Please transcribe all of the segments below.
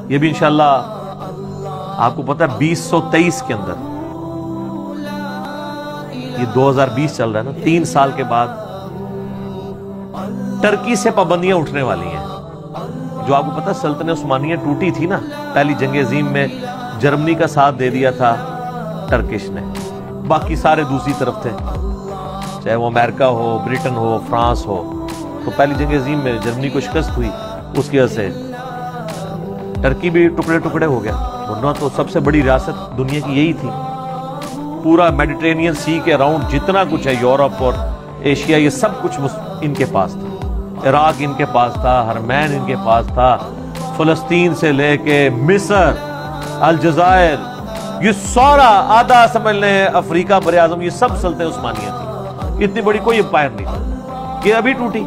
یہ بھی انشاءاللہ آپ کو پتہ ہے 2023 کے اندر، یہ 2020 چل رہا ہے نا، 3 سال کے بعد ٹرکی سے پابندیاں اٹھنے والی ہیں. جو آپ کو پتہ ہے سلطنت عثمانیہ ٹوٹی تھی نا پہلی جنگ عظیم میں، جرمنی کا ساتھ دے دیا تھا ٹرکش نے، باقی سارے دوسری طرف تھے، چاہے وہ امریکہ ہو، برٹن ہو، فرانس ہو. تو پہلی جنگ عظیم میں جرمنی کو شکست ہوئی، اس کی وجہ سے ٹرکی بھی ٹکڑے ٹکڑے ہو گیا، ورنہ تو سب سے بڑی ریاست دنیا کی یہی تھی. پورا میڈیٹرینین سی کے اراؤنڈ جتنا کچھ ہے، یورپ اور ایشیا، یہ سب کچھ ان کے پاس تھا. عراق ان کے پاس تھا، حرمین ان کے پاس تھا، فلسطین سے لے کے مصر، الجزائر، یہ سارا آدھا سمجھ لیں افریقہ بر اعظم، یہ سب سلطنت عثمانیہ تھی. اتنی بڑی کوئی امپائر نہیں تھا کہ ابھی ٹوٹی.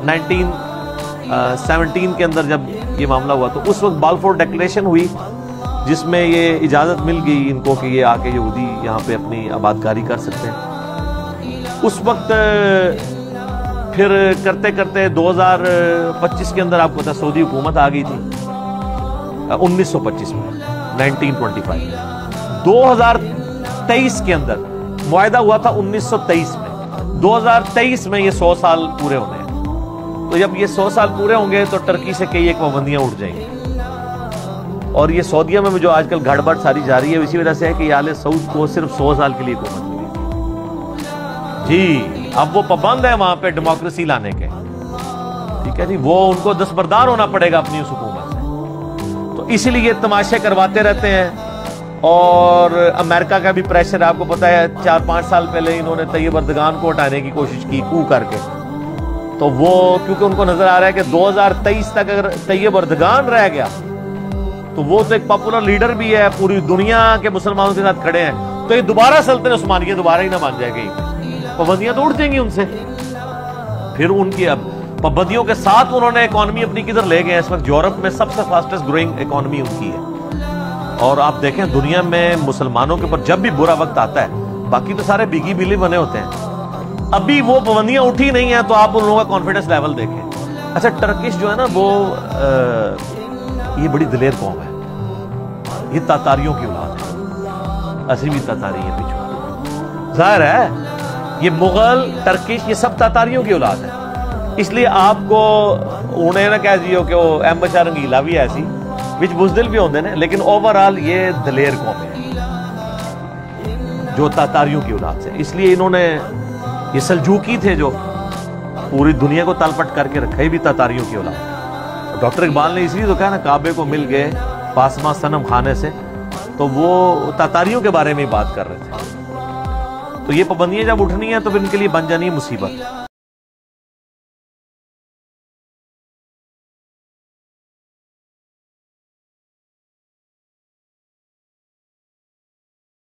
1917 کے اندر جب یہ معاملہ ہوا تو اس وقت بالفور ڈیکلیریشن ہوئی، جس میں یہ اجازت مل گئی ان کو کہ یہ آ کے یہودی یہاں پہ اپنی آبادکاری کر سکتے ہیں. اس وقت پھر کرتے کرتے 2025 کے اندر آپ کو پتا سعودی حکومت آ گئی تھی، 1925 میں 1925. 2023 کے اندر معاہدہ ہوا تھا 1923 میں، 2023 میں یہ 100 سال پورے ہونے ہیں. تو جب یہ 100 سال پورے ہوں گے تو ٹرکی سے کئی ایک پابندیاں اٹھ جائیں گی. اور یہ سعودیہ میں جو آج کل گھڑبڑ ساری جاری ہے، اسی وجہ سے ہے کہ آل سعود کو صرف 100 سال کے لیے حکومت ملی جی. اب وہ پابند ہے وہاں پہ ڈیموکریسی لانے کے، ٹھیک ہے جی، وہ ان کو دستبردار ہونا پڑے گا اپنی اس حکومت سے. تو اسی لیے تماشے کرواتے رہتے ہیں. اور امریکہ کا بھی پریشر آپ کو پتا ہے، 4-5 سال پہلے انہوں نے طیب اردگان کو ہٹانے کی کوشش کی کو کر کے. تو وہ کیونکہ ان کو نظر آ رہا ہے کہ 2023 تک اگر طیب اردگان رہ گیا تو وہ تو ایک پاپولر لیڈر بھی ہے، پوری دنیا کے مسلمانوں کے ساتھ کھڑے ہیں، تو یہ دوبارہ سلطنت عثمانیہ دوبارہ ہی نہ بن جائے گی، پابندیاں تو اٹھ جائیں گی ان سے. پھر ان کی اب پابندیوں کے ساتھ انہوں نے اکانومی اپنی کدھر لے گئے. اس وقت یورپ میں سب سے فاسٹسٹ گروئنگ اکانومی ان کی ہے. اور آپ دیکھیں دنیا میں مسلمانوں کے اوپر جب بھی برا وقت آتا ہے، باقی تو سارے بگی بلی بنے ہوتے ہیں، ابھی وہ پابندیاں اٹھی نہیں ہیں تو آپ ان لوگوں کا کانفیڈنس لیول دیکھیں. اچھا ٹرکش جو ہے نا وہ یہ بڑی دلیر قوم ہے، یہ تاتاریوں کی اولاد ہے، اصلی بھی تاتاری ہے پیچھے، ظاہر ہے یہ مغل ٹرکش یہ سب تاتاریوں کی اولاد ہے. اس لیے آپ کو انہیں نہ کہہ دیو کہ وہ احمد شاہ رنگیلا بھی ایسی وچ بزدل بھی ہوندے نے، لیکن اوورآل یہ دلیر قوم ہے جو تاتاریوں کی اولاد سے. اس لیے انہوں نے یہ سلجوکی تھے جو پوری دنیا کو تلپٹ کر کے رکھا، بھی تاتاریوں کی اولاد. ڈاکٹر اقبال نے اس لیے تو کہا نا کعبے کو مل گئے پاسما صنم خانے سے، تو وہ تاتاریوں کے بارے میں بات کر رہے تھے. تو یہ پابندیاں جب اٹھنی ہیں تو پھر ان کے لیے بن جانی ہے مصیبت.